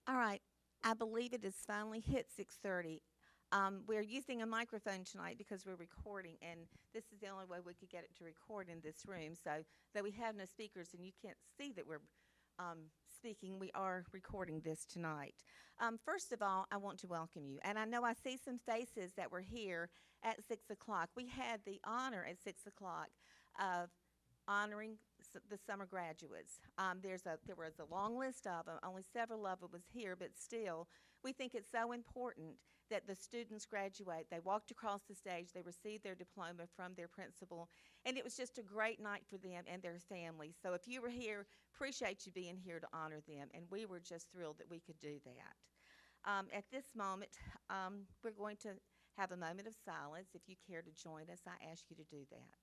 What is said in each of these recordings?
All right. I believe it has finally hit 6:30. We're using a microphone tonight because we're recording, and this is the only way we could get it to record in this room. So, though we have no speakers and you can't see that we're speaking, we are recording this tonight. First of all, I want to welcome you. And I know I see some faces that were here at 6 o'clock. We had the honor at 6 o'clock of honoring the summer graduates. There was a long list of them. Only several of them was here, but still, we think it's so important that the students graduate. They walked across the stage. They received their diploma from their principal, and it was just a great night for them and their families. So if you were here, appreciate you being here to honor them, and we were just thrilled that we could do that. At this moment, we're going to have a moment of silence. If you care to join us, I ask you to do that.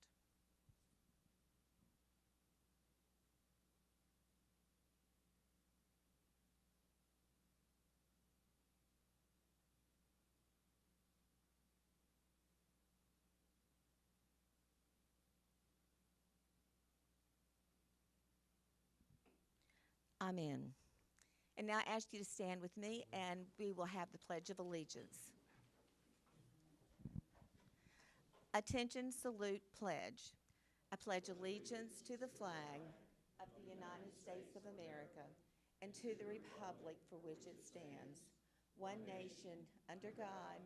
Amen. And now I ask you to stand with me, and we will have the Pledge of Allegiance. Attention, salute, pledge. I pledge allegiance to the flag of the United States of America and to the republic for which it stands, one nation, under God,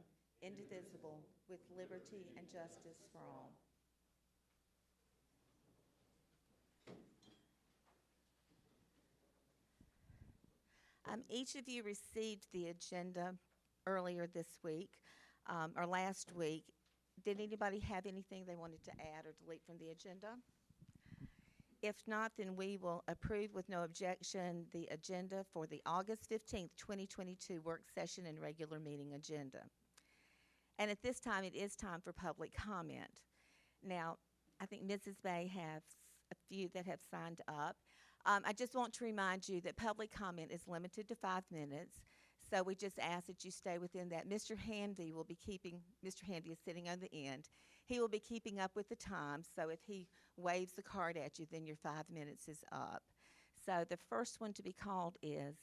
indivisible, with liberty and justice for all. Each of you received the agenda earlier this week or last week. Did anybody have anything they wanted to add or delete from the agenda? If not, then we will approve with no objection the agenda for the August 15th, 2022 work session and regular meeting agenda. And at this time, it is time for public comment. Now, I think Mrs. Bay has a few that have signed up. I just want to remind you that public comment is limited to 5 minutes. So we just ask that you stay within that. Mr. Handy is sitting on the end. He will be keeping up with the time. So if he waves the card at you, then your 5 minutes is up. So the first one to be called is.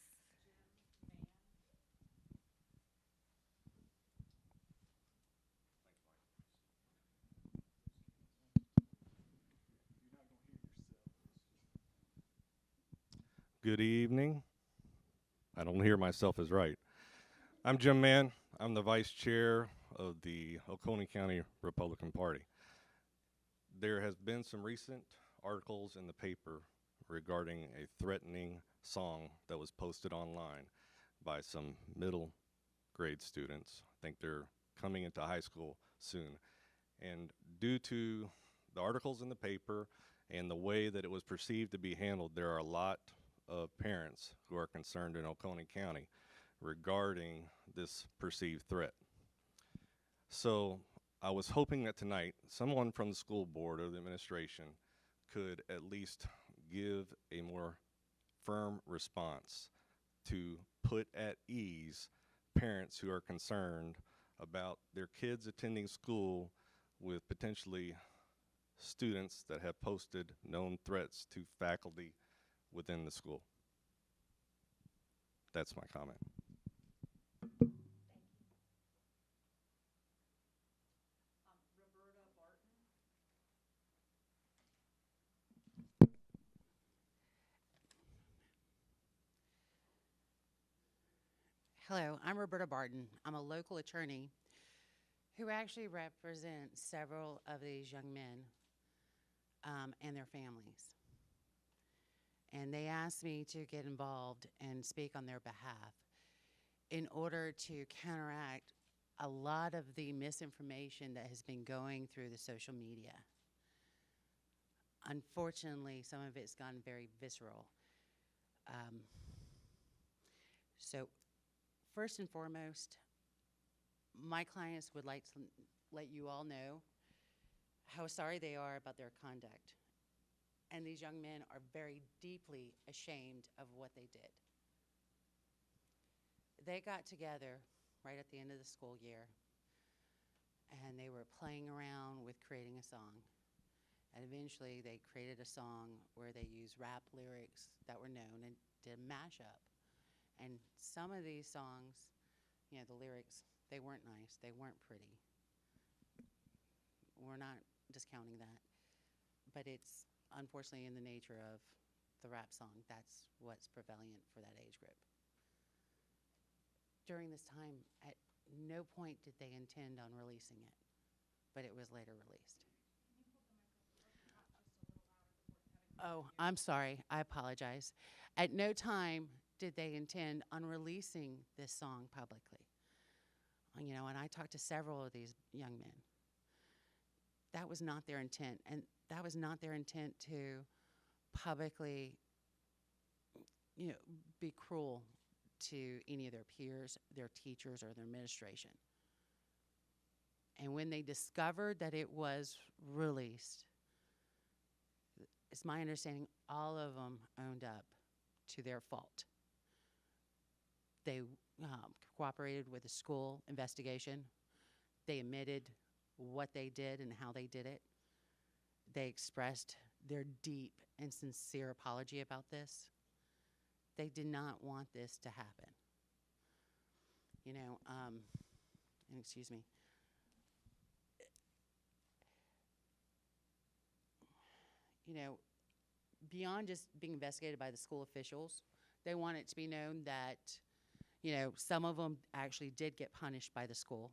Good evening. I don't hear myself as right. I'm Jim Mann. I'm the vice chair of the Oconee County Republican Party. There has been some recent articles in the paper regarding a threatening song that was posted online by some middle grade students. I think they're coming into high school soon. And due to the articles in the paper and the way that it was perceived to be handled, there are a lot of parents who are concerned in Oconee County regarding this perceived threat. So I was hoping that tonight someone from the school board or the administration could at least give a more firm response to put at ease parents who are concerned about their kids attending school with potentially students that have posted known threats to faculty within the school. That's my comment. Hello, I'm Roberta Barton. I'm a local attorney who actually represents several of these young men and their families. And they asked me to get involved and speak on their behalf in order to counteract a lot of the misinformation that has been going through the social media. Unfortunately, some of it's gone very visceral. Um, so first and foremost, my clients would like to let you all know how sorry they are about their conduct. And these young men are very deeply ashamed of what they did. They got together right at the end of the school year, and they were playing around with creating a song. And eventually they created a song where they used rap lyrics that were known and did a mashup. And some of these songs, the lyrics, they weren't nice. They weren't pretty. We're not discounting that. But it's unfortunately in the nature of the rap song. That's what's prevalent for that age group. During this time, at no point did they intend on releasing it, but it was later released. Oh, I'm sorry. I apologize. At no time did they intend on releasing this song publicly. And I talked to several of these young men. That was not their intent, and that was not their intent to publicly, be cruel to any of their peers, their teachers, or their administration. And when they discovered that it was released, it's my understanding all of them owned up to their fault. They cooperated with the school investigation. They admitted what they did and how they did it. They expressed their deep and sincere apology about this. They did not want this to happen. And excuse me. Beyond just being investigated by the school officials, they want it to be known that, some of them actually did get punished by the school,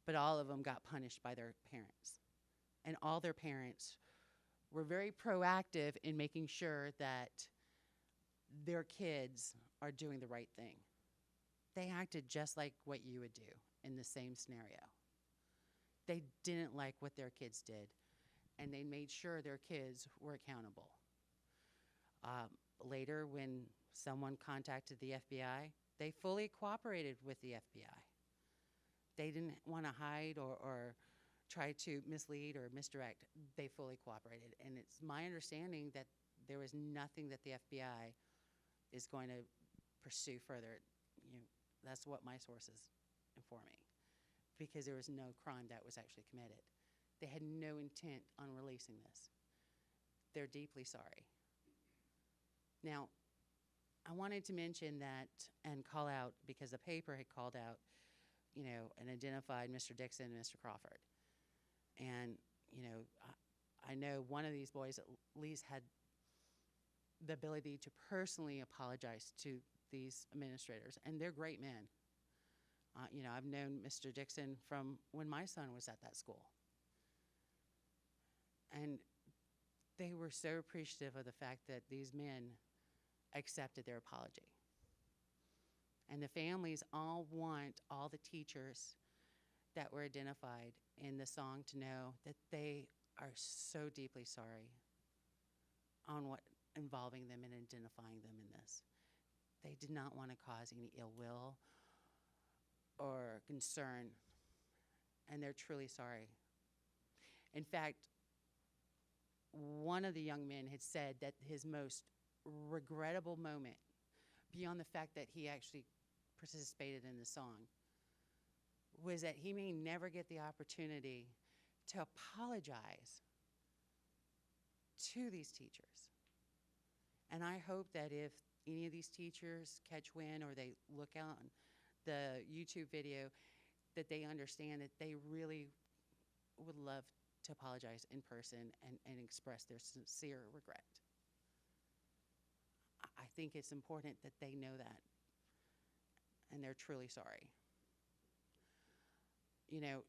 but all of them got punished by their parents. And all their parents were very proactive in making sure that their kids are doing the right thing. They acted just like what you would do in the same scenario. They didn't like what their kids did, and they made sure their kids were accountable. Later, when someone contacted the FBI, they fully cooperated with the FBI. They didn't want to hide or try to mislead or misdirect. They fully cooperated. And it's my understanding that there was nothing that the FBI is going to pursue further. That's what my sources inform me, because there was no crime that was actually committed. They had no intent on releasing this. They're deeply sorry. Now, I wanted to mention that and call out, because the paper had called out, and identified Mr. Dixon and Mr. Crawford. And, I know one of these boys at least had the ability to personally apologize to these administrators, and they're great men. I've known Mr. Dixon from when my son was at that school. And they were so appreciative of the fact that these men accepted their apology. And the families all want all the teachers that were identified in the song to know that they are so deeply sorry on what involving them and identifying them in this. They did not want to cause any ill will or concern, and they're truly sorry. In fact, one of the young men had said that his most regrettable moment, beyond the fact that he actually participated in the song, was that he may never get the opportunity to apologize to these teachers. And I hope that if any of these teachers catch wind or they look out on the YouTube video, that they understand that they really would love to apologize in person and express their sincere regret. I think it's important that they know that, and they're truly sorry.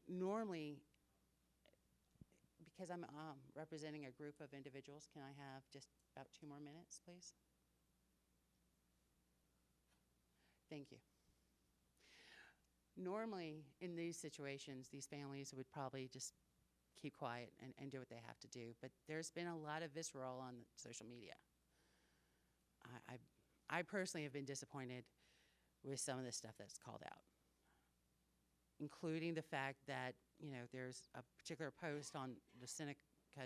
Normally, because I'm representing a group of individuals, can I have just about 2 more minutes, please? Thank you. Normally, in these situations, these families would probably just keep quiet and do what they have to do, but there's been a lot of visceral on social media. I personally have been disappointed with some of the stuff that's called out, including the fact that, there's a particular post on the Seneca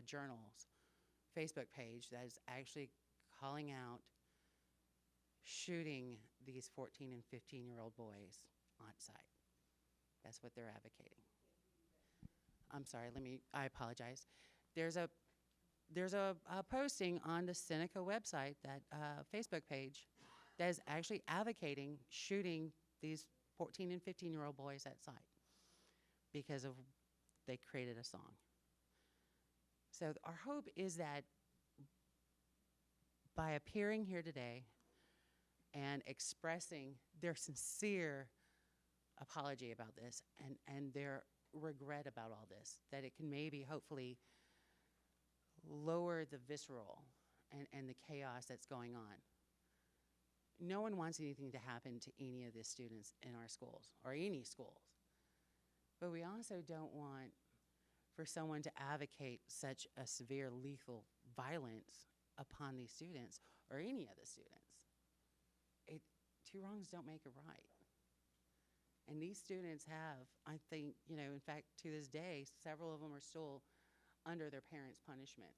Journal's Facebook page that is actually calling out shooting these 14 and 15-year-old boys on site. That's what they're advocating. I'm sorry, I apologize. There's a posting on the Seneca website, that Facebook page, that is actually advocating shooting these 14 and 15-year-old boys at sight because of they created a song. So our hope is that by appearing here today and expressing their sincere apology about this and their regret about all this, that it can maybe hopefully lower the visceral and the chaos that's going on. No one wants anything to happen to any of the students in our schools or any schools. But we also don't want for someone to advocate such a severe lethal violence upon these students or any of the students. Two wrongs don't make a right. And these students have, I think, in fact, to this day, several of them are still under their parents' punishment.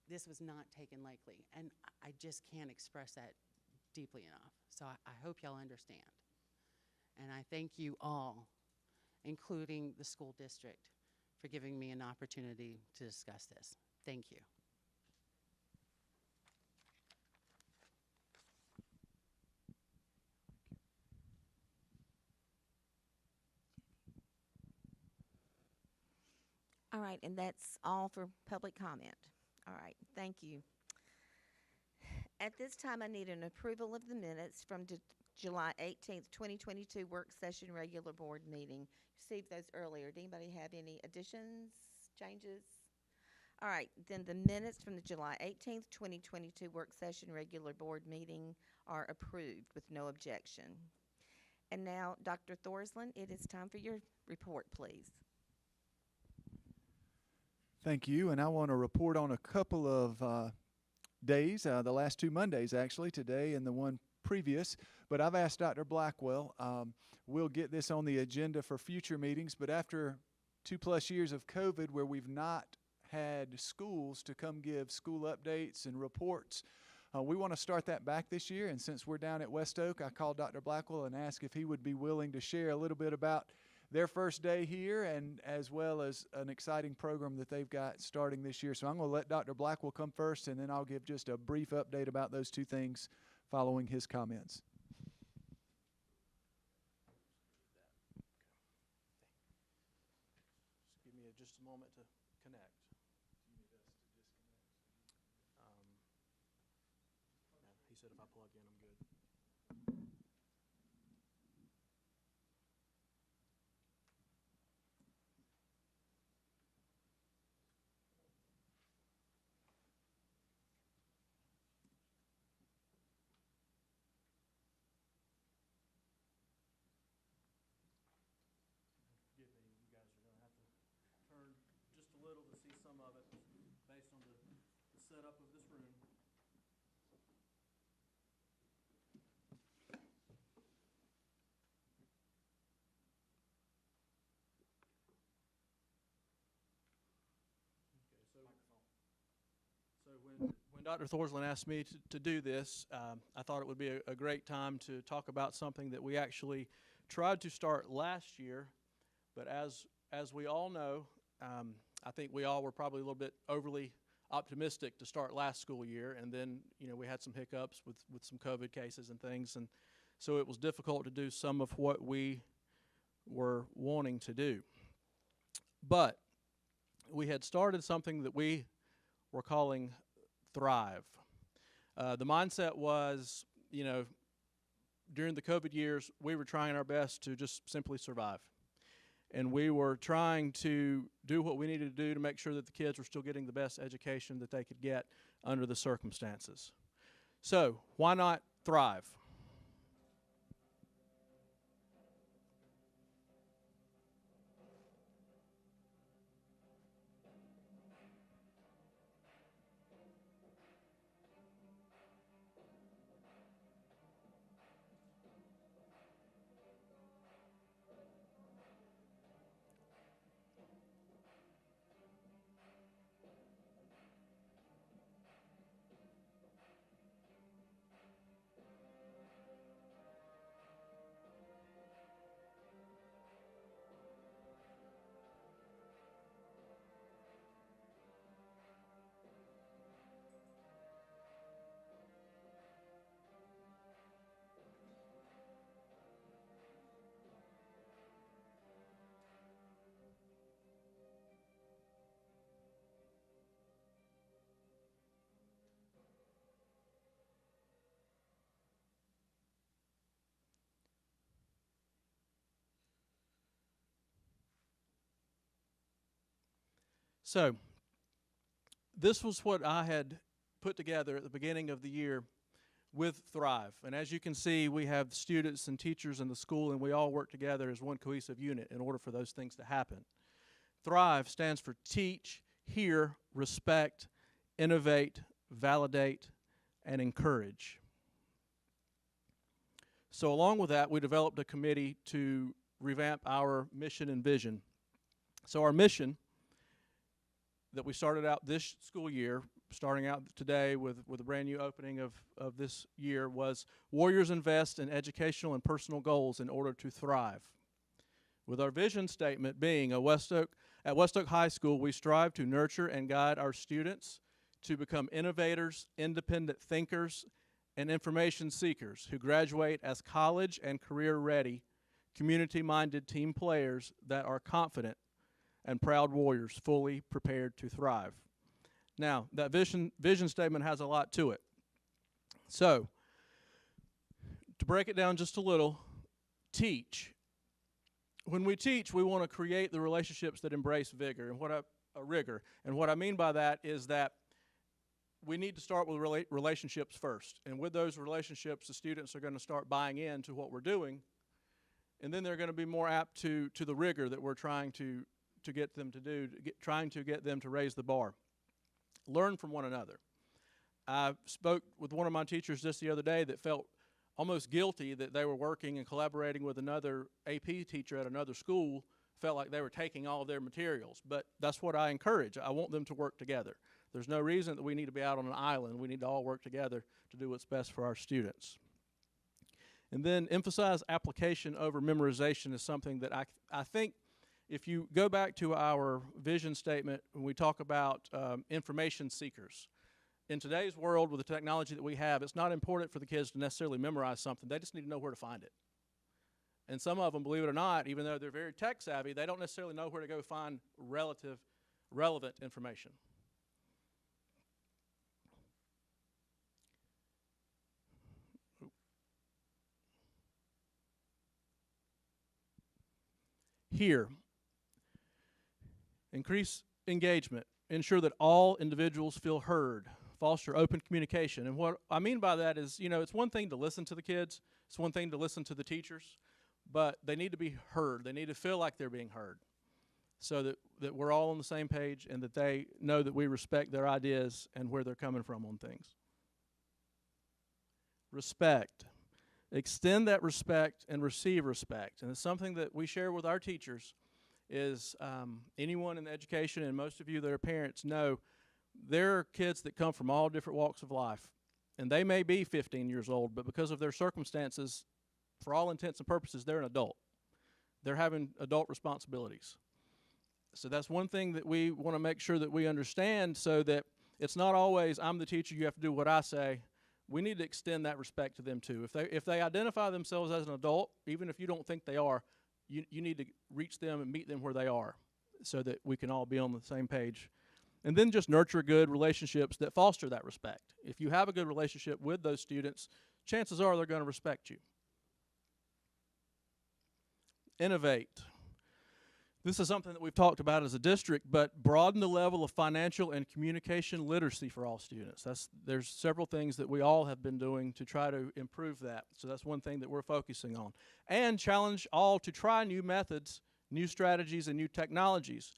This was not taken lightly, and I just can't express that deeply enough. So I hope y'all understand. And I thank you all, including the school district, for giving me an opportunity to discuss this. Thank you. All right, and that's all for public comment. All right, thank you. At this time, I need an approval of the minutes from July 18th, 2022 work session regular board meeting. Received those earlier. Did anybody have any additions, changes? All right, then the minutes from the July 18th, 2022 work session regular board meeting are approved with no objection. And now, Dr. Thorsland, it is time for your report, please. Thank you, and I want to report on a couple of days, the last 2 Mondays actually, today and the one previous, but I've asked Dr. Blackwell, we'll get this on the agenda for future meetings, but after 2+ years of COVID where we've not had schools to come give school updates and reports, we want to start that back this year, and since we're down at West Oak, I called Dr. Blackwell and asked if he would be willing to share a little bit about their first day here, and as well as an exciting program that they've got starting this year. So I'm going to let Dr. Blackwell come first, and then I'll give just a brief update about those two things following his comments. Just give me just a moment to connect. Do you need us to disconnect? Yeah, he said if I plug in, I'm good. Forgive me, you guys are going to have to turn just a little to see some of it based on the setup of this room. Okay, so when Dr. Thorsland asked me to do this, I thought it would be a great time to talk about something that we actually tried to start last year, but as we all know, I think we all were probably a little bit overly optimistic to start last school year, and then we had some hiccups with some COVID cases and things, and so it was difficult to do some of what we were wanting to do. But we had started something that we were calling Thrive. The mindset was, during the COVID years, we were trying our best to just simply survive. And we were trying to do what we needed to do to make sure that the kids were still getting the best education that they could get under the circumstances. So, why not thrive? So, this was what I had put together at the beginning of the year with Thrive. And as you can see, we have students and teachers in the school, and we all work together as one cohesive unit in order for those things to happen. Thrive stands for teach, hear, respect, innovate, validate, and encourage. So along with that, we developed a committee to revamp our mission and vision. So our mission that we started out this school year, starting out today with a brand new opening of this year, was Warriors invest in educational and personal goals in order to thrive. With our vision statement being at West Oak High School, we strive to nurture and guide our students to become innovators, independent thinkers, and information seekers who graduate as college and career-ready, community-minded team players that are confident and proud warriors fully prepared to thrive. Now, that vision statement has a lot to it. So, to break it down just a little, teach. When we teach, we want to create the relationships that embrace rigor. And what I mean by that is that we need to start with relationships first. And with those relationships, the students are going to start buying into what we're doing. And then they're going to be more apt to the rigor that we're trying to get them to do, trying to get them to raise the bar. Learn from one another. I spoke with one of my teachers just the other day that felt almost guilty that they were working and collaborating with another AP teacher at another school, felt like they were taking all of their materials. But that's what I encourage. I want them to work together. There's no reason that we need to be out on an island. We need to all work together to do what's best for our students. And then emphasize application over memorization is something that I think if you go back to our vision statement, when we talk about information seekers, in today's world with the technology that we have, it's not important for the kids to necessarily memorize something. They just need to know where to find it. And some of them, believe it or not, even though they're very tech savvy, they don't necessarily know where to go find relevant information. Here, increase engagement, ensure that all individuals feel heard, foster open communication. And what I mean by that is, it's one thing to listen to the kids, it's one thing to listen to the teachers, but they need to be heard. They need to feel like they're being heard so that we're all on the same page and that they know that we respect their ideas and where they're coming from on things. Respect. Extend that respect and receive respect. And it's something that we share with our teachers is anyone in education, and most of you that are parents know, there are kids that come from all different walks of life. And they may be 15 years old, but because of their circumstances, for all intents and purposes, they're an adult. They're having adult responsibilities. So that's one thing that we want to make sure that we understand so that it's not always, I'm the teacher, you have to do what I say. We need to extend that respect to them too. If they identify themselves as an adult, even if you don't think they are, you need to reach them and meet them where they are so that we can all be on the same page. And then just nurture good relationships that foster that respect. If you have a good relationship with those students, chances are they're going to respect you. Innovate. This is something that we've talked about as a district, but broaden the level of financial and communication literacy for all students. There's several things that we all have been doing to try to improve that. So that's one thing that we're focusing on. And challenge all to try new methods, new strategies, and new technologies.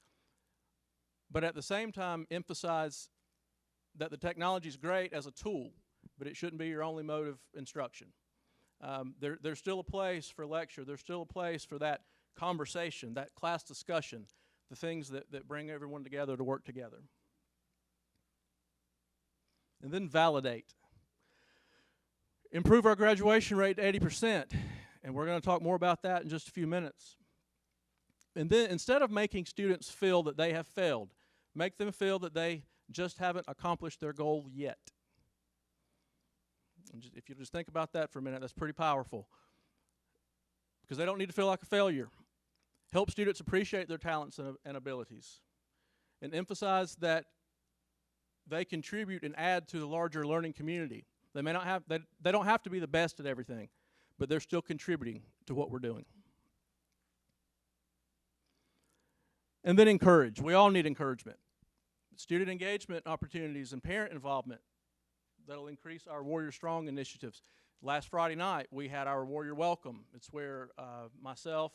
But at the same time, emphasize that the technology is great as a tool, but it shouldn't be your only mode of instruction. There's still a place for lecture. There's still a place for that conversation, that class discussion, the things that bring everyone together to work together. And then validate. Improve our graduation rate to 80%, and we're going to talk more about that in just a few minutes. And then instead of making students feel that they have failed, make them feel that they just haven't accomplished their goal yet. And if you just think about that for a minute, that's pretty powerful. Because they don't need to feel like a failure. Help students appreciate their talents and abilities. And emphasize that they contribute and add to the larger learning community. They don't have to be the best at everything, but they're still contributing to what we're doing. And then encourage. We all need encouragement. student engagement opportunities and parent involvement that'll increase our Warrior Strong initiatives. Last Friday night, we had our Warrior Welcome. It's where myself,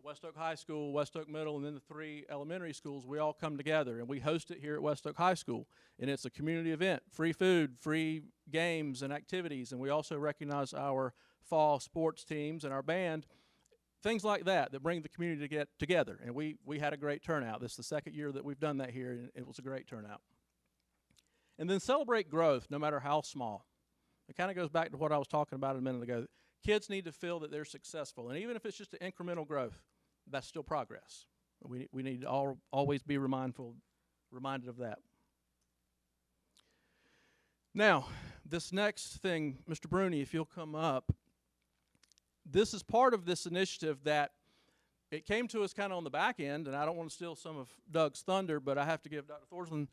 West Oak High School, West Oak Middle, and then the 3 elementary schools, we all come together, and we host it here at West Oak High School. And it's a community event, free food, free games and activities, and we also recognize our fall sports teams and our band, things like that bring the community to get together. And we had a great turnout. This is the second year that we've done that here, and it was a great turnout. And then celebrate growth, no matter how small. It kind of goes back to what I was talking about a minute ago. Kids need to feel that they're successful, and even if it's just an incremental growth, that's still progress. We need to always be reminded of that. Now, this next thing, Mr. Bruni, if you'll come up, this is part of this initiative that it came to us kind of on the back end, and I don't want to steal some of Doug's thunder, but I have to give Dr. Thorsland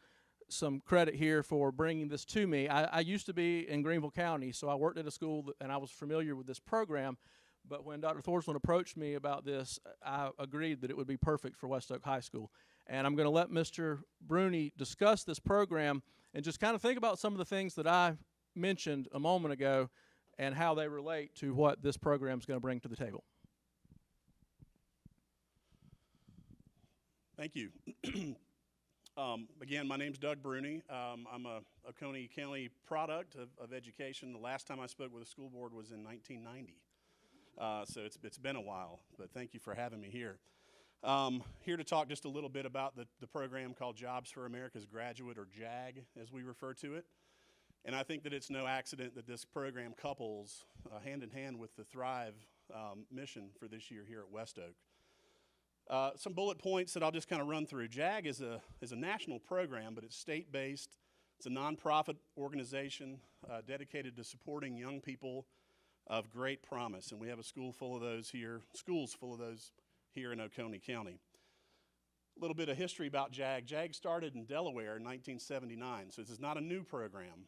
some credit here for bringing this to me. I used to be in Greenville County, so I worked at a school and I was familiar with this program. But when Dr. Thorsland approached me about this, I agreed that it would be perfect for West Oak High School. And I'm going to let Mr. Bruni discuss this program and just kind of think about some of the things that I mentioned a moment ago and how they relate to what this program is going to bring to the table. Thank you. Again, my name's Doug Bruni. I'm a Oconee County product of education. The last time I spoke with the school board was in 1990. So it's been a while, but thank you for having me here. Here to talk just a little bit about the program called Jobs for America's Graduate, or JAG, as we refer to it. And I think that it's no accident that this program couples hand in hand with the Thrive mission for this year here at West Oak. Some bullet points that I'll just kind of run through. JAG is a national program, but it's state-based. It's a nonprofit organization dedicated to supporting young people of great promise, and we have a schools full of those here in Oconee County. A little bit of history about JAG. JAG started in Delaware in 1979, so this is not a new program.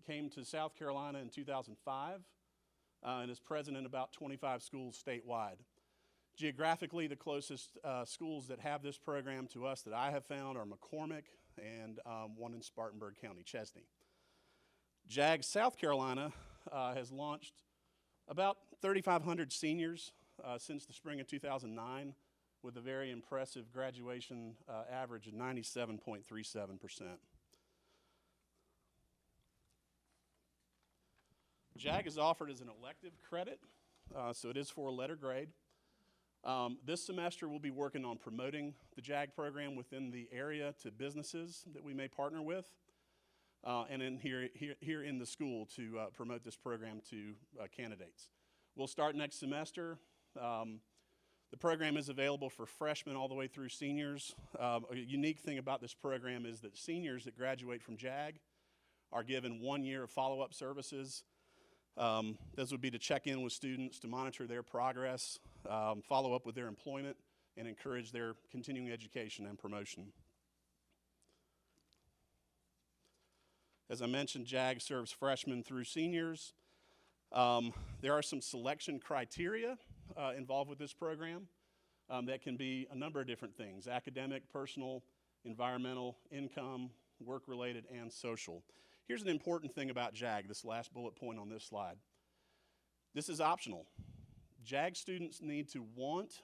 Came to South Carolina in 2005 and is present in about 25 schools statewide. Geographically, the closest schools that have this program to us that I have found are McCormick and one in Spartanburg County, Chesney. JAG South Carolina has launched about 3,500 seniors since the spring of 2009, with a very impressive graduation average of 97.37%. JAG is offered as an elective credit, so it is for a letter grade. This semester we'll be working on promoting the JAG program within the area to businesses that we may partner with, and then here in the school to promote this program to candidates. We'll start next semester. The program is available for freshmen all the way through seniors. A unique thing about this program is that seniors that graduate from JAG are given 1 year of follow-up services. Those would be to check in with students, to monitor their progress, follow up with their employment, and encourage their continuing education and promotion. As I mentioned, JAG serves freshmen through seniors. There are some selection criteria involved with this program that can be a number of different things: academic, personal, environmental, income, work-related, and social. Here's an important thing about JAG, this last bullet point on this slide. This is optional. JAG students need to want,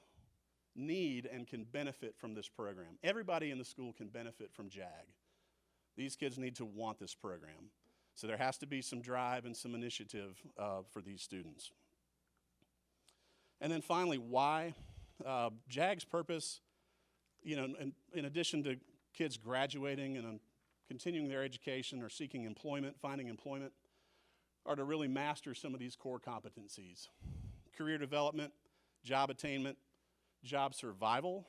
need, and can benefit from this program. Everybody in the school can benefit from JAG. These kids need to want this program. So there has to be some drive and some initiative for these students. And then finally, why? JAG's purpose, in addition to kids graduating and continuing their education or seeking employment, finding employment, are to really master some of these core competencies: career development, job attainment, job survival,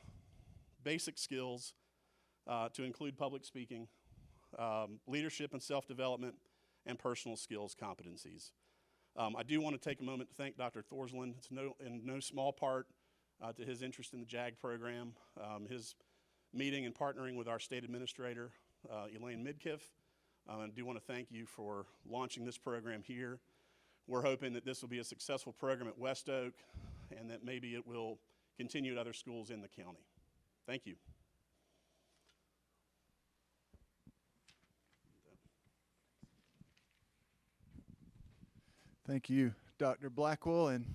basic skills to include public speaking, leadership and self-development, and personal skills competencies. I do want to take a moment to thank Dr. Thorsland. It's in no small part to his interest in the JAG program, his meeting and partnering with our state administrator, Elaine Midkiff. I do want to thank you for launching this program here. We're hoping that this will be a successful program at West Oak and that maybe it will continue at other schools in the county. Thank you. Thank you, Dr. Blackwell and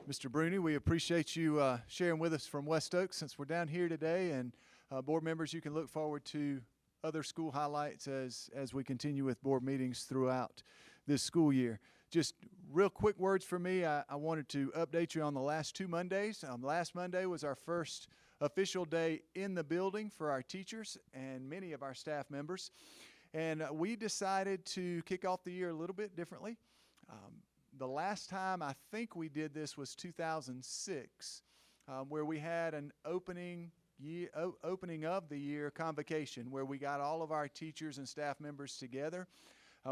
Mr. Bruni. We appreciate you sharing with us from West Oaks since we're down here today. And board members, you can look forward to other school highlights as we continue with board meetings throughout this school year. Just real quick words for me. I wanted to update you on the last 2 Mondays. Last Monday was our first official day in the building for our teachers and many of our staff members. And we decided to kick off the year a little bit differently. The last time I think we did this was 2006, where we had an opening of the year convocation where we got all of our teachers and staff members together.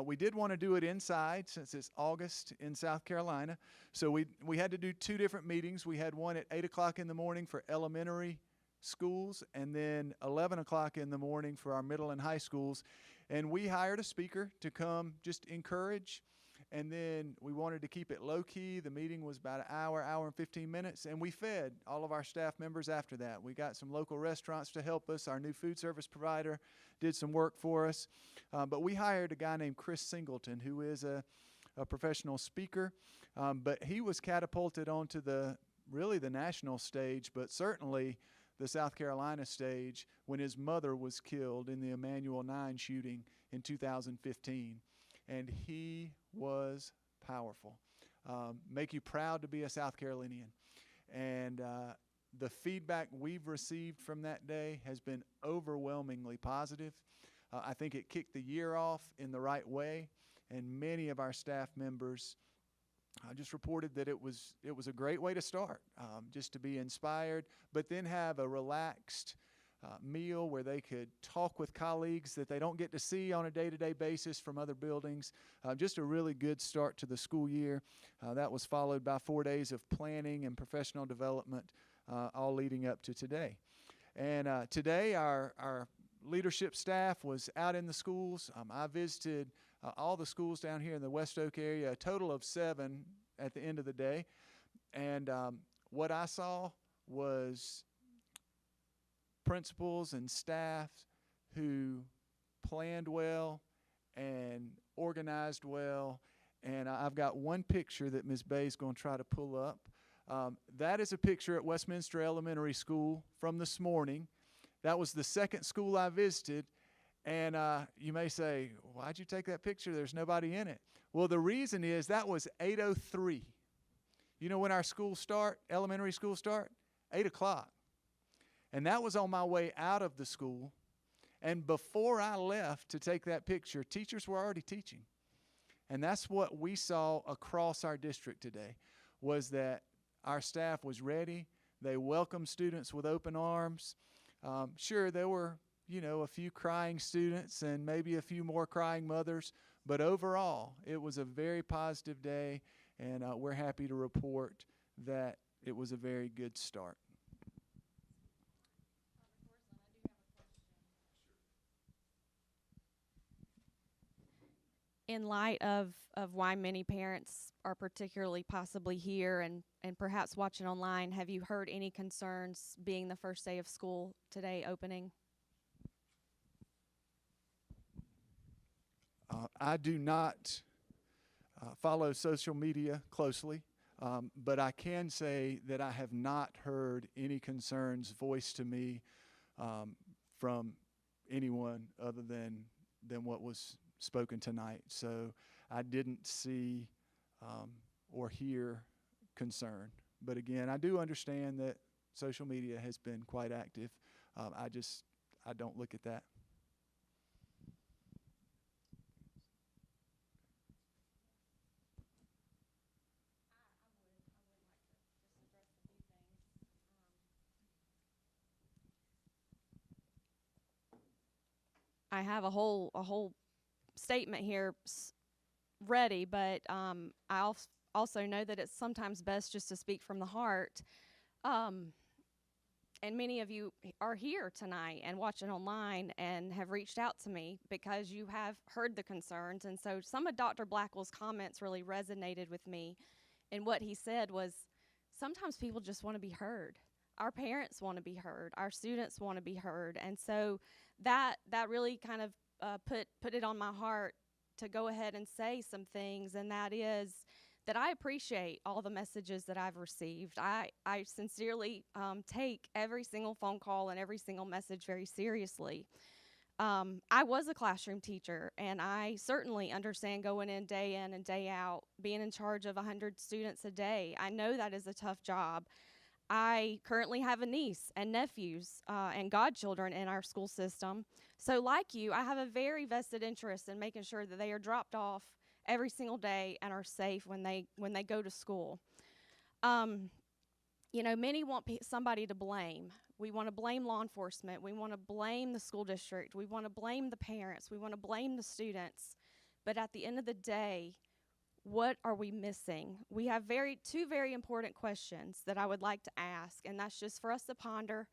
We did want to do it inside since it's August in South Carolina. So we had to do 2 different meetings. We had one at 8 o'clock in the morning for elementary schools and then 11 o'clock in the morning for our middle and high schools. And we hired a speaker to come just encourage. And then we wanted to keep it low-key. The meeting was about an hour and 15 minutes, and we fed all of our staff members after that. We got some local restaurants to help us. Our new food service provider did some work for us. But we hired a guy named Chris Singleton, who is a professional speaker. But he was catapulted onto the national stage, but certainly the South Carolina stage when his mother was killed in the Emmanuel 9 shooting in 2015. And he was powerful. Make you proud to be a South Carolinian. And the feedback we've received from that day has been overwhelmingly positive. I think it kicked the year off in the right way, and many of our staff members just reported that it was a great way to start, just to be inspired, but then have a relaxed meal where they could talk with colleagues that they don't get to see on a day-to-day basis from other buildings. Just a really good start to the school year. That was followed by 4 days of planning and professional development, all leading up to today. And today our leadership staff was out in the schools. I visited all the schools down here in the West Oak area, a total of 7 at the end of the day. And what I saw was principals and staff who planned well and organized well. And I've got one picture that Ms. Bay is going to try to pull up. That is a picture at Westminster Elementary School from this morning. That was the second school I visited. And you may say, why'd you take that picture? There's nobody in it. Well, the reason is that was 8:03. You know when our schools start, elementary schools start? 8 o'clock. And that was on my way out of the school. And before I left to take that picture, teachers were already teaching. And that's what we saw across our district today, was that our staff was ready. They welcomed students with open arms. Sure, there were, a few crying students and maybe a few more crying mothers. But overall, it was a very positive day, and we're happy to report that it was a very good start. In light of why many parents are particularly possibly here and perhaps watching online, have you heard any concerns being the first day of school today opening? I do not follow social media closely, but I can say that I have not heard any concerns voiced to me from anyone other than what was spoken tonight. So I didn't see or hear concern. But again, I do understand that social media has been quite active. I don't look at that. I have a whole statement here ready, but I also know that it's sometimes best just to speak from the heart. And many of you are here tonight and watching online and have reached out to me because you have heard the concerns. And so some of Dr. Blackwell's comments really resonated with me. And what he said was, sometimes people just want to be heard. Our parents want to be heard. Our students want to be heard. And so that really kind of put it on my heart to go ahead and say some things, and that is that I appreciate all the messages that I've received. I sincerely take every single phone call and every single message very seriously. I was a classroom teacher, and I certainly understand going in and day out, being in charge of 100 students a day. I know that is a tough job. I currently have a niece and nephews and godchildren in our school system. So like you, I have a very vested interest in making sure that they are dropped off every single day and are safe when they go to school. Many want somebody to blame. We want to blame law enforcement. We want to blame the school district. We want to blame the parents. We want to blame the students. But at the end of the day, what are we missing? We have two very important questions that I would like to ask, and that's just for us to ponder.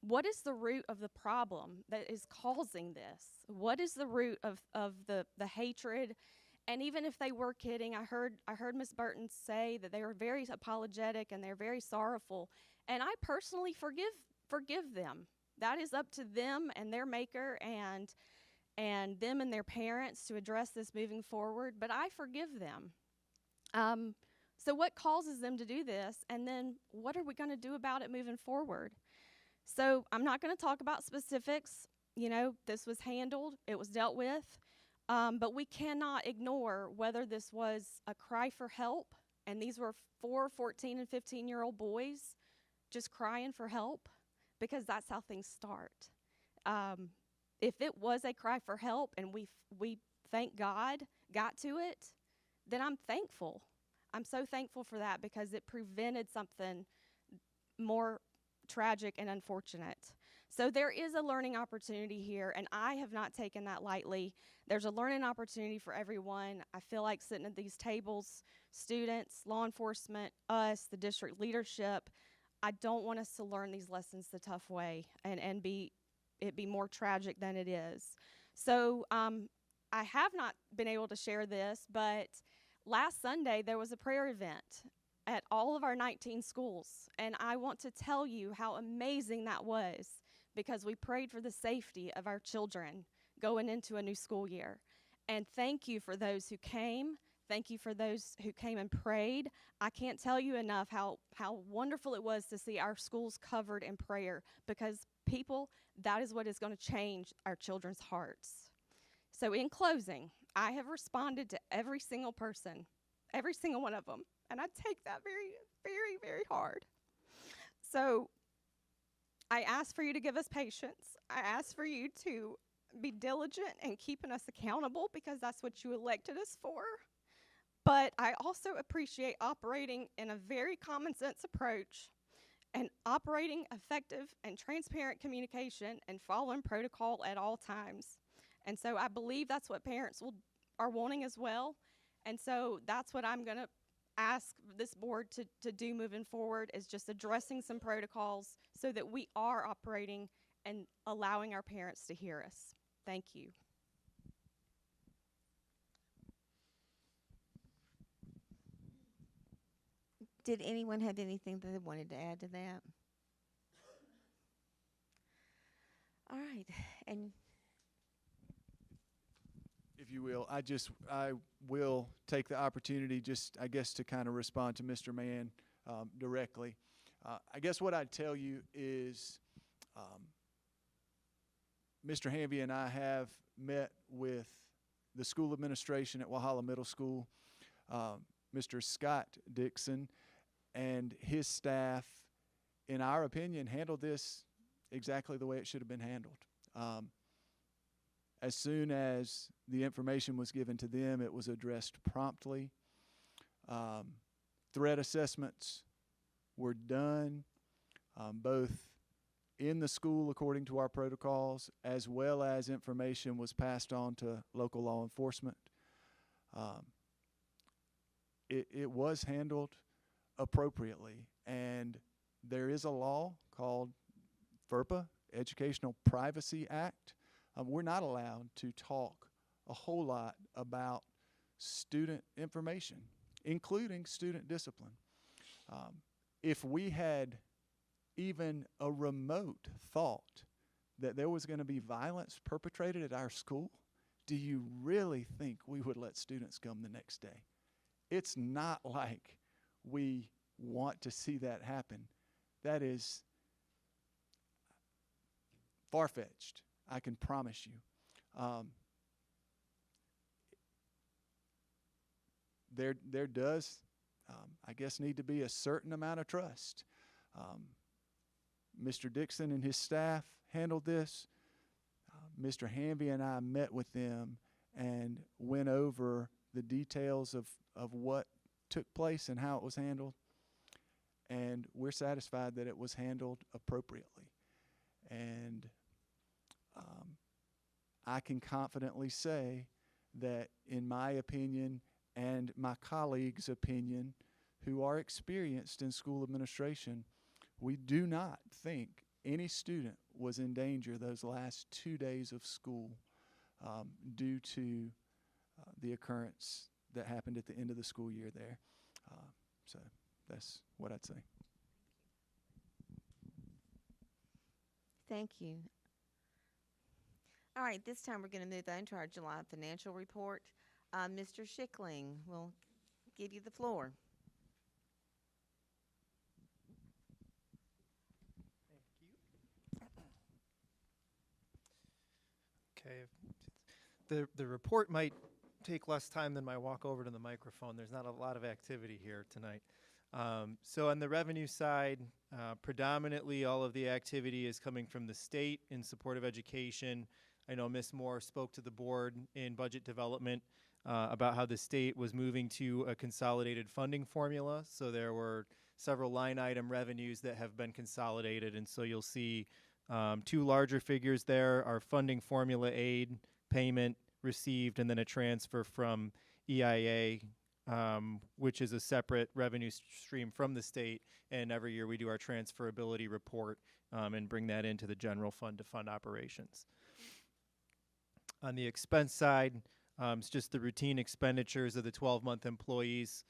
What is the root of the problem that is causing this? What is the root of the hatred? And even if they were kidding, I heard Ms. Burton say that they were very apologetic and they're very sorrowful. And I personally forgive them. That is up to them and their maker and them and their parents to address this moving forward. But I forgive them. So what causes them to do this? And then what are we going to do about it moving forward? So I'm not going to talk about specifics. This was handled. It was dealt with. But we cannot ignore whether this was a cry for help, and these were 4, 14, and 15-year-old boys just crying for help, because that's how things start. If it was a cry for help and we thank God got to it, then I'm thankful. I'm so thankful for that, because it prevented something more tragic and unfortunate. So there is a learning opportunity here, and I have not taken that lightly. There's a learning opportunity for everyone. I feel like sitting at these tables, students, law enforcement, us, the district leadership, I don't want us to learn these lessons the tough way and it be more tragic than it is. So I have not been able to share this, but last Sunday there was a prayer event at all of our 19 schools, and I want to tell you how amazing that was, because we prayed for the safety of our children going into a new school year. And thank you for those who came. Thank you for those who came and prayed. I can't tell you enough how wonderful it was to see our schools covered in prayer, because people, that is what is going to change our children's hearts. So in closing, I have responded to every single person, every single one of them, and I take that very, very, very hard. So I ask for you to give us patience. I ask for you to be diligent in keeping us accountable, because that's what you elected us for. But I also appreciate operating in a very common sense approach and operating effective and transparent communication and following protocol at all times. And so I believe that's what parents are wanting as well. And so that's what I'm going to ask this board to do moving forward, is just addressing some protocols so that we are operating and allowing our parents to hear us. Thank you. Did anyone have anything that they wanted to add to that? All right, and If you will, I will take the opportunity just, I guess, to kind of respond to Mr. Mann directly. I guess what I'd tell you is Mr. Hanvey and I have met with the school administration at Walhalla Middle School, Mr. Scott Dixon, and his staff, in our opinion, handled this exactly the way it should have been handled. As soon as the information was given to them, it was addressed promptly. Threat assessments were done, both in the school according to our protocols, as well as information was passed on to local law enforcement. It was handled appropriately, and there is a law called FERPA, Educational Privacy Act. We're not allowed to talk a whole lot about student information, including student discipline. If we had even a remote thought that there was going to be violence perpetrated at our school, do you really think we would let students come the next day? It's not like we want to see that happen. That is far-fetched, I can promise you. There does, I guess, need to be a certain amount of trust. Mr. Dixon and his staff handled this. Mr. Hanvey and I met with them and went over the details of what took place and how it was handled. And we're satisfied that it was handled appropriately. And I can confidently say that, in my opinion and my colleagues' opinion, who are experienced in school administration, we do not think any student was in danger those last 2 days of school due to the occurrence that happened at the end of the school year there. So that's what I'd say. Thank you. All right, this time we're going to move on to our July financial report. Mr. Schickling will give you the floor. Okay. The report might take less time than my walk over to the microphone. There's not a lot of activity here tonight. So on the revenue side, predominantly all of the activity is coming from the state in support of education. I know Ms. Moore spoke to the board in budget development about how the state was moving to a consolidated funding formula. So there were several line item revenues that have been consolidated, and so you'll see two larger figures there are funding formula aid payment received and then a transfer from EIA, which is a separate revenue stream from the state. And every year we do our transferability report and bring that into the general fund to fund operations. On the expense side, it's just the routine expenditures of the 12-month employees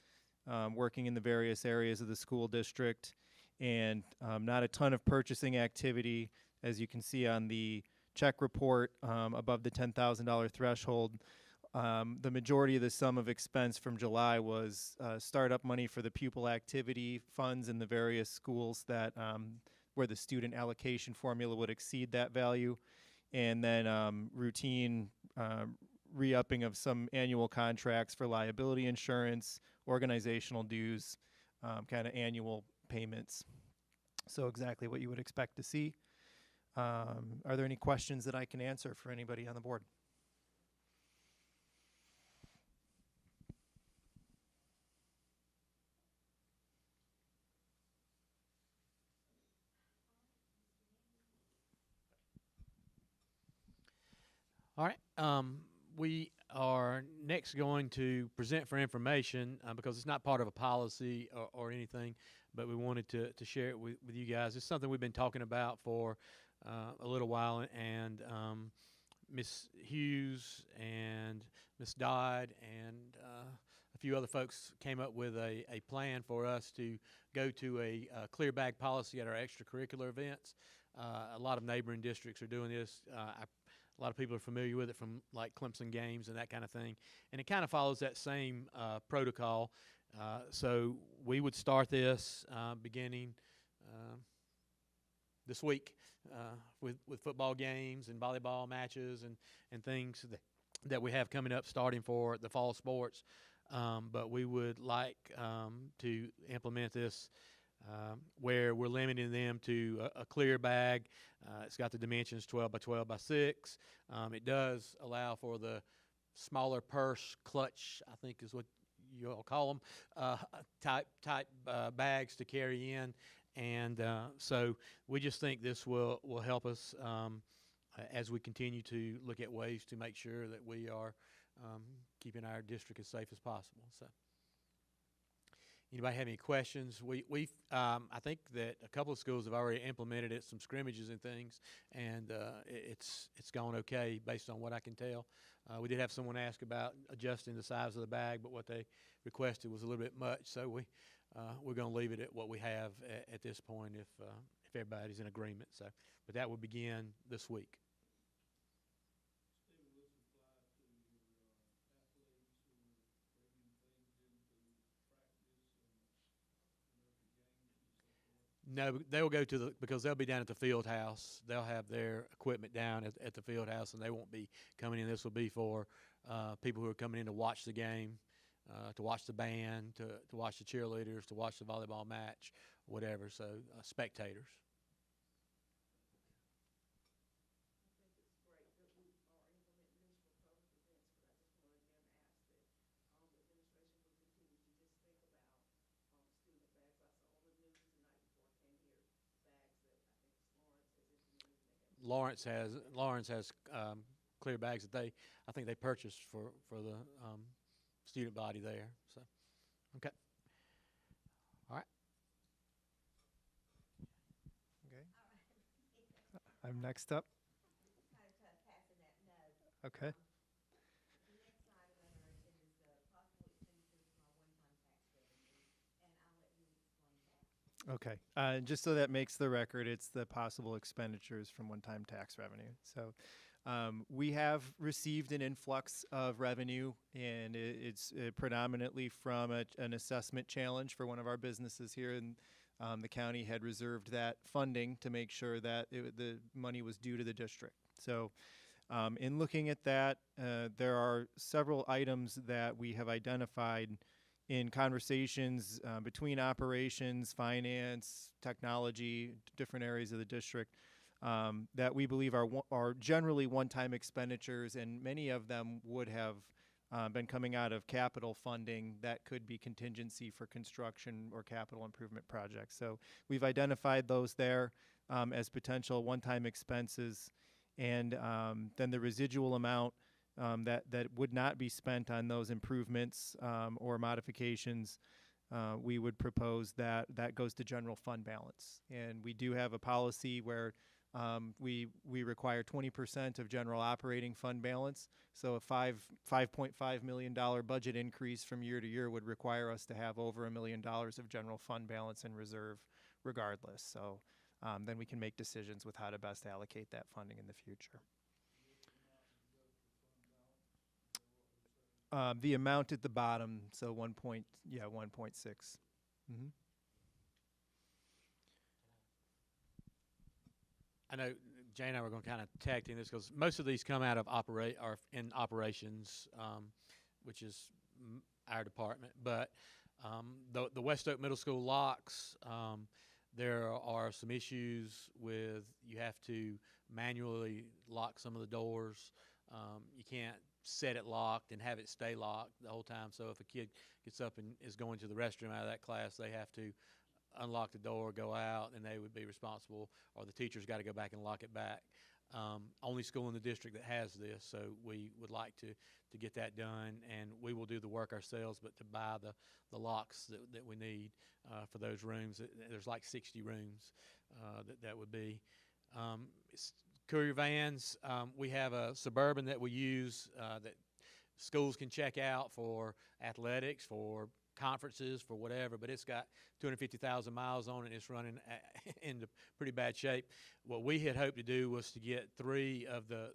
working in the various areas of the school district, and not a ton of purchasing activity. As you can see on the check report, above the $10,000 threshold, the majority of the sum of expense from July was startup money for the pupil activity funds in the various schools that where the student allocation formula would exceed that value, and then routine re-upping of some annual contracts for liability insurance, organizational dues, kind of annual payments. So exactly what you would expect to see. Are there any questions that I can answer for anybody on the board? All right. We are next going to present for information because it's not part of a policy or anything, but we wanted to share it with you guys. It's something we've been talking about for a little while, and Ms. Hughes and Ms. Dodd and a few other folks came up with a plan for us to go to a clear bag policy at our extracurricular events. A lot of neighboring districts are doing this. A lot of people are familiar with it from like Clemson games and that kind of thing. And it kind of follows that same protocol. So we would start this beginning this week with football games and volleyball matches and things that we have coming up starting for the fall sports. But we would like to implement this where we're limiting them to a clear bag. It's got the dimensions 12 by 12 by 6. It does allow for the smaller purse clutch, I think is what you all call them, type bags to carry in. And so we just think this will help us as we continue to look at ways to make sure that we are keeping our district as safe as possible. So. Anybody have any questions? I think that a couple of schools have already implemented it, some scrimmages and things, and it's gone okay based on what I can tell. We did have someone ask about adjusting the size of the bag, but what they requested was a little bit much, so we're going to leave it at what we have at this point if everybody's in agreement. So, but that will begin this week. No, they'll go to because they'll be down at the field house. They'll have their equipment down at the field house, and they won't be coming in. This will be for people who are coming in to watch the game, to watch the band, to watch the cheerleaders, to watch the volleyball match, whatever. So spectators. Lawrence has clear bags that I think they purchased for the student body there. So, okay, all right. Okay. I'm next up. Okay. Okay. Just so that makes the record, it's the possible expenditures from one-time tax revenue. So we have received an influx of revenue, and it's predominantly from an assessment challenge for one of our businesses here. And the county had reserved that funding to make sure that the money was due to the district. So in looking at that, there are several items that we have identified in conversations between operations, finance, technology, different areas of the district, that we believe are generally one-time expenditures, and many of them would have been coming out of capital funding that could be contingency for construction or capital improvement projects. So we've identified those there as potential one-time expenses, and then the residual amount that would not be spent on those improvements or modifications, we would propose that goes to general fund balance. And we do have a policy where we require 20% of general operating fund balance. So a $5.5 million budget increase from year to year would require us to have over $1 million of general fund balance in reserve regardless. So then we can make decisions with how to best allocate that funding in the future. The amount at the bottom, so 1.6. Mm-hmm. I know Jay and I were going to kind of tag team this because most of these come out of are in operations, which is our department. But the West Oak Middle School locks, there are some issues with you have to manually lock some of the doors. You can't set it locked and have it stay locked the whole time. So if a kid gets up and is going to the restroom out of that class, they have to unlock the door, go out, and they would be responsible, or the teacher's got to go back and lock it back. Only school in the district that has this, so we would like to get that done, and we will do the work ourselves, but to buy the locks that we need for those rooms. There's like 60 rooms that would be. Courier vans, we have a Suburban that we use that schools can check out for athletics, for conferences, for whatever, but it's got 250,000 miles on it, and it's running in pretty bad shape. What we had hoped to do was to get 3 of the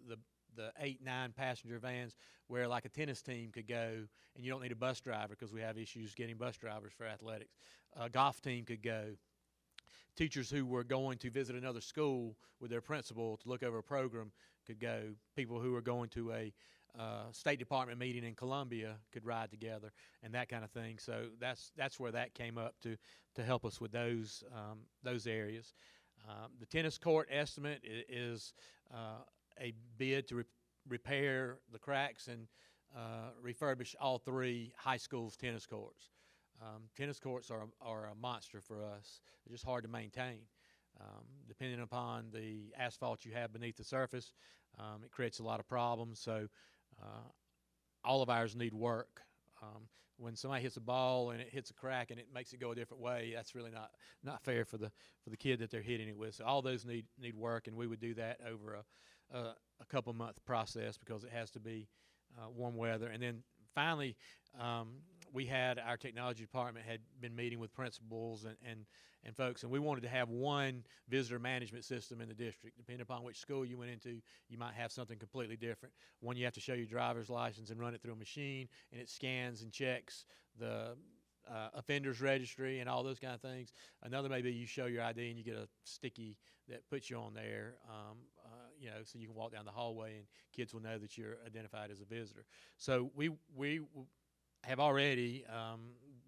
8-9 passenger vans where like a tennis team could go, and you don't need a bus driver because we have issues getting bus drivers for athletics. A golf team could go. Teachers who were going to visit another school with their principal to look over a program could go. People who were going to a State Department meeting in Columbia could ride together, and that kind of thing. So that's where that came up to help us with those areas. The tennis court estimate is a bid to repair the cracks and refurbish all 3 high schools' tennis courts. Tennis courts are a monster for us. They're just hard to maintain. Depending upon the asphalt you have beneath the surface, it creates a lot of problems. So all of ours need work. When somebody hits a ball and it hits a crack and it makes it go a different way, that's really not fair for the kid that they're hitting it with. So all those need work, and we would do that over a couple month process because it has to be warm weather. And then finally, we had our technology department had been meeting with principals and folks, and we wanted to have one visitor management system in the district. Depending upon which school you went into, you might have something completely different. One, you have to show your driver's license and run it through a machine, and it scans and checks the offenders registry and all those kind of things. Another may be you show your ID and you get a sticky that puts you on there, so you can walk down the hallway and kids will know that you're identified as a visitor. So we have already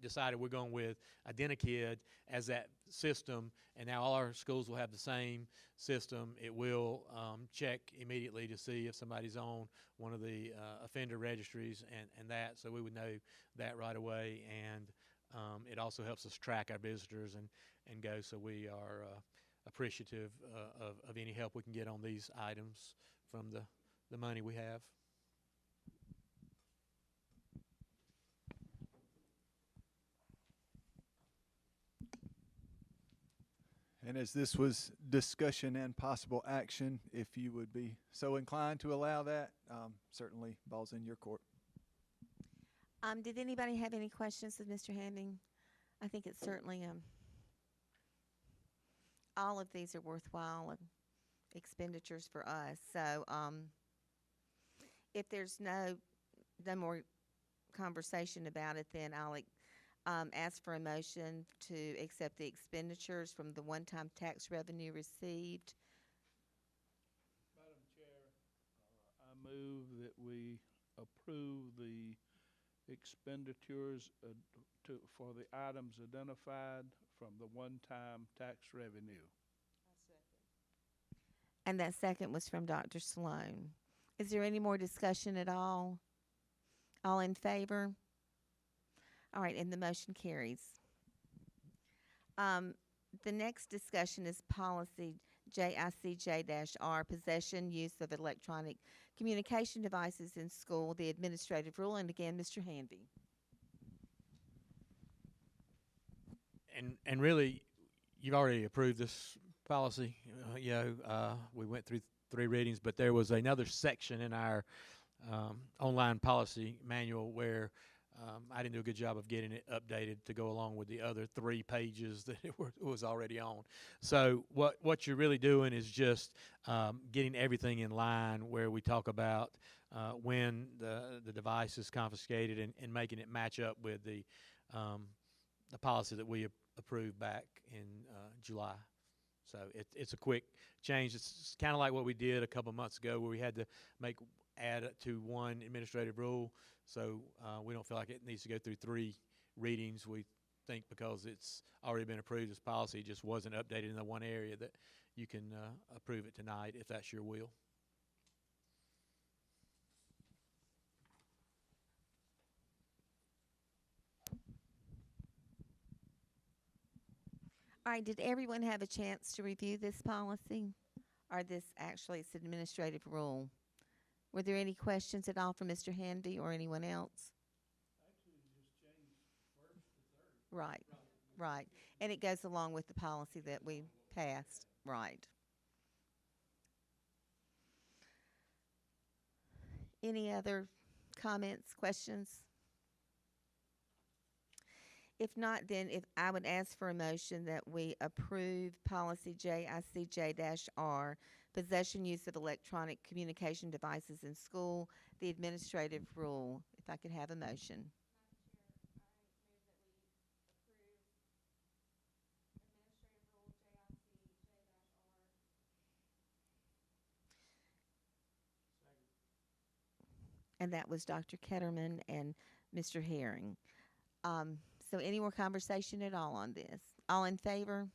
decided we're going with IdentiKid as that system, and now all our schools will have the same system. It will check immediately to see if somebody's on one of the offender registries and that, so we would know that right away. And it also helps us track our visitors and go, so we are appreciative of any help we can get on these items from the money we have. And as this was discussion and possible action, if you would be so inclined to allow that, certainly ball's in your court. Did anybody have any questions of Mr. Handing? I think it's certainly all of these are worthwhile expenditures for us. So if there's no more conversation about it, then I'll ask for a motion to accept the expenditures from the one-time tax revenue received. Madam Chair, I move that we approve the expenditures for the items identified from the one-time tax revenue. And that second was from Dr. Sloan. Is there any more discussion at all? All in favor? All right, and the motion carries. The next discussion is policy JICJ-R, possession, use of electronic communication devices in school, the administrative rule. And again, Mr. Hanvey. And really, you've already approved this policy. We went through 3 readings, but there was another section in our online policy manual where I didn't do a good job of getting it updated to go along with the other 3 pages that it was already on. So what you're really doing is just getting everything in line where we talk about when the device is confiscated and making it match up with the policy that we approved back in July. So it's a quick change. It's kind of like what we did a couple months ago where we had to add it to one administrative rule. So we don't feel like it needs to go through 3 readings. We think because it's already been approved as policy, it just wasn't updated in the one area, that you can approve it tonight if that's your will. All right, did everyone have a chance to review this policy? Or this actually it's administrative rule? Were there any questions at all from Mr. Handy or anyone else? Actually, you just changed first to third. Right. And it goes along with the policy that we passed. Right. Any other comments, questions? If not, then if I would ask for a motion that we approve policy JICJ-R, possession, use of electronic communication devices in school, the administrative rule. If I could have a motion. And that was Dr. Ketterman and Mr. Herring. So any more conversation at all on this? All in favor?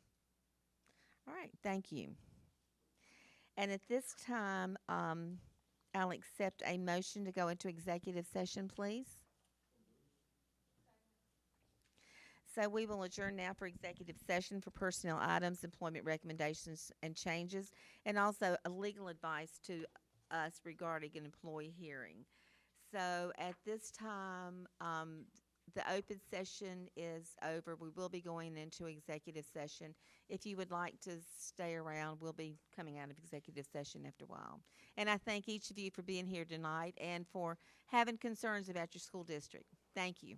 All right, thank you. And at this time, I'll accept a motion to go into executive session, please. So we will adjourn now for executive session for personnel items, employment recommendations and changes, and also a legal advice to us regarding an employee hearing. So at this time, the open session is over. We will be going into executive session. If you would like to stay around, we'll be coming out of executive session after a while. And I thank each of you for being here tonight and for having concerns about your school district. Thank you.